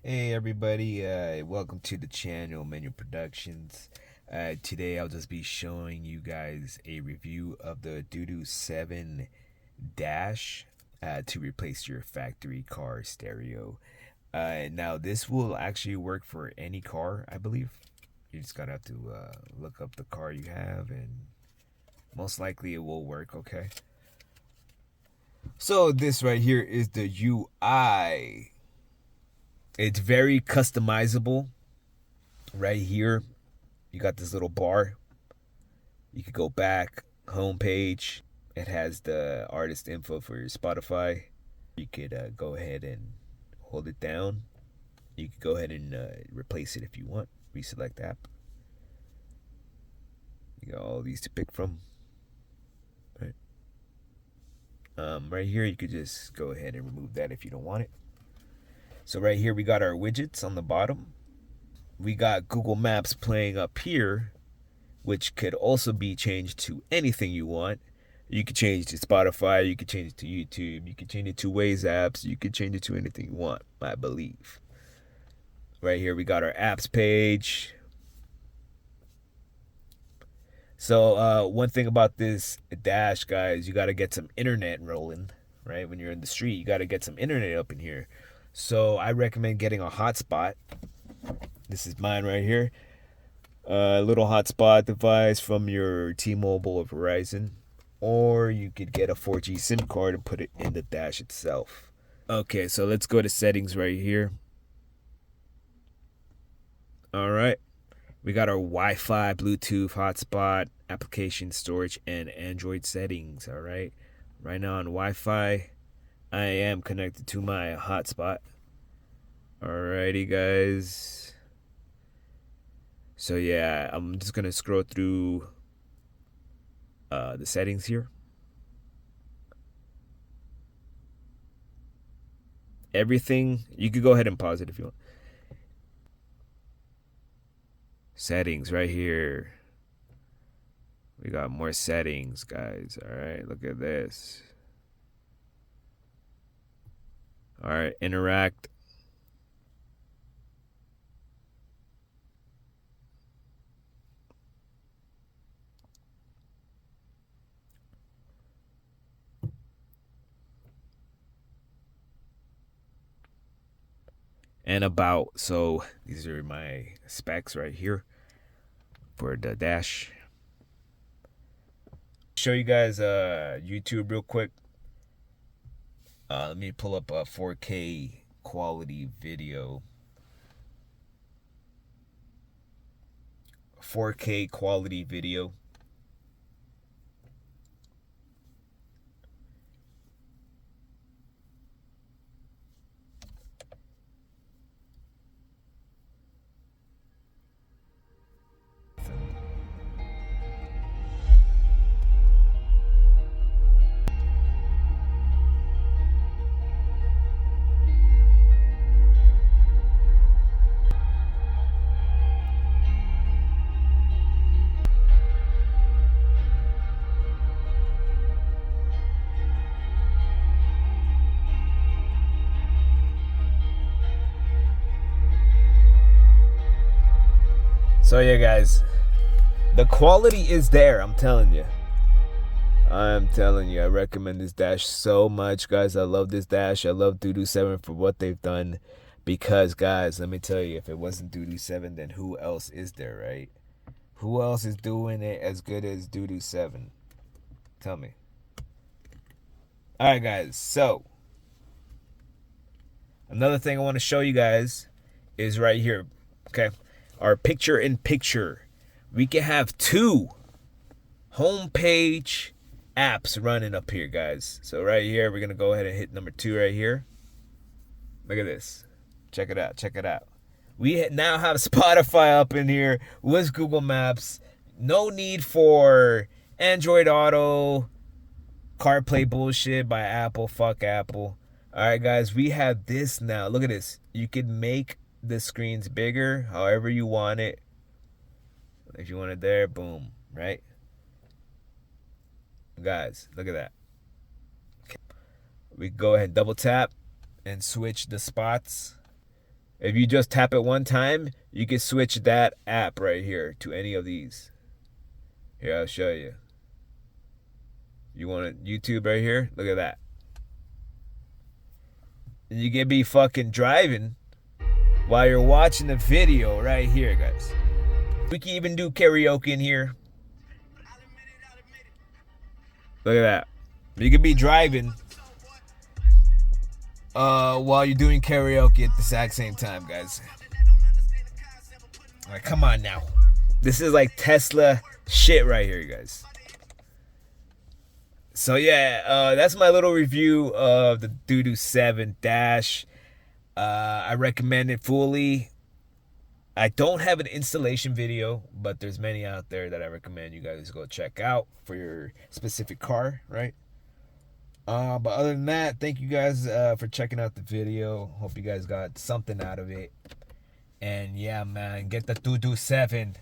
Hey everybody, welcome to the channel Meno Productions. Today I'll just be showing you guys a review of the DUDU7 Dash to replace your factory car stereo. Now this will actually work for any car, I believe. You just gotta have to look up the car you have and most likely it will work, okay? So this right here is the UI. It's very customizable. Right here you got this little bar. You could go back, home page. It has the artist info for your Spotify. You could go ahead and hold it down. You could go ahead and replace it if you want. Reselect app. You got all these to pick from. Right. Right here, you could just go ahead and remove that if you don't want it. So right here, we got our widgets on the bottom. We got Google Maps playing up here, which could also be changed to anything you want. You could change to Spotify, you could change it to YouTube, you could change it to Waze apps, you could change it to anything you want, I believe. Right here we got our apps page. So one thing about this Dash, guys, you got to get some internet rolling, right? When you're in the street, you got to get some internet up in here. So I recommend getting a hotspot. This is mine right here. A little hotspot device from your T-Mobile or Verizon, or you could get a 4G SIM card and put it in the Dash itself. Okay, so let's go to settings right here. All right, we got our Wi-Fi, Bluetooth, hotspot, application storage, and Android settings. All right, right now on Wi-Fi, I am connected to my hotspot. Alrighty, guys. So yeah, I'm just gonna scroll through the settings here. Everything, you could go ahead and pause it if you want. Settings right here. We got more settings, guys. All right, look at this. All right, interact. And about. So these are my specs right here for the Dash. Show you guys YouTube real quick. Let me pull up a 4K quality video. 4K quality video. So yeah, guys, the quality is there. I'm telling you. I recommend this Dash so much, guys. I love this Dash. I love DUDU7 for what they've done. Because, guys, let me tell you, if it wasn't DUDU7, then who else is there, right? Who else is doing it as good as DUDU7? Tell me. All right, guys. So, another thing I want to show you guys is right here. Okay. Our picture-in-picture. We can have two homepage apps running up here, guys. So right here, we're going to go ahead and hit number 2 right here. Look at this. Check it out. Check it out. We now have Spotify up in here with Google Maps. No need for Android Auto, CarPlay bullshit by Apple. Fuck Apple. All right, guys. We have this now. Look at this. You can make the screens bigger however you want it. If you want it there, boom. Right? Guys, look at that. We go ahead and double tap and switch the spots. If you just tap it one time, you can switch that app right here to any of these. Here, I'll show you. You want YouTube right here? Look at that. And you can be fucking driving while you're watching the video right here, guys. We can even do karaoke in here. Look at that. You could be driving while you're doing karaoke at the exact same time, guys. All right, come on now. This is like Tesla shit right here, guys. So yeah, that's my little review of the DUDU7 Dash. I recommend it fully. I don't have an installation video, but there's many out there that I recommend you guys go check out for your specific car, right? But other than that, thank you guys for checking out the video. Hope you guys got something out of it. And yeah, man, get the DUDU7.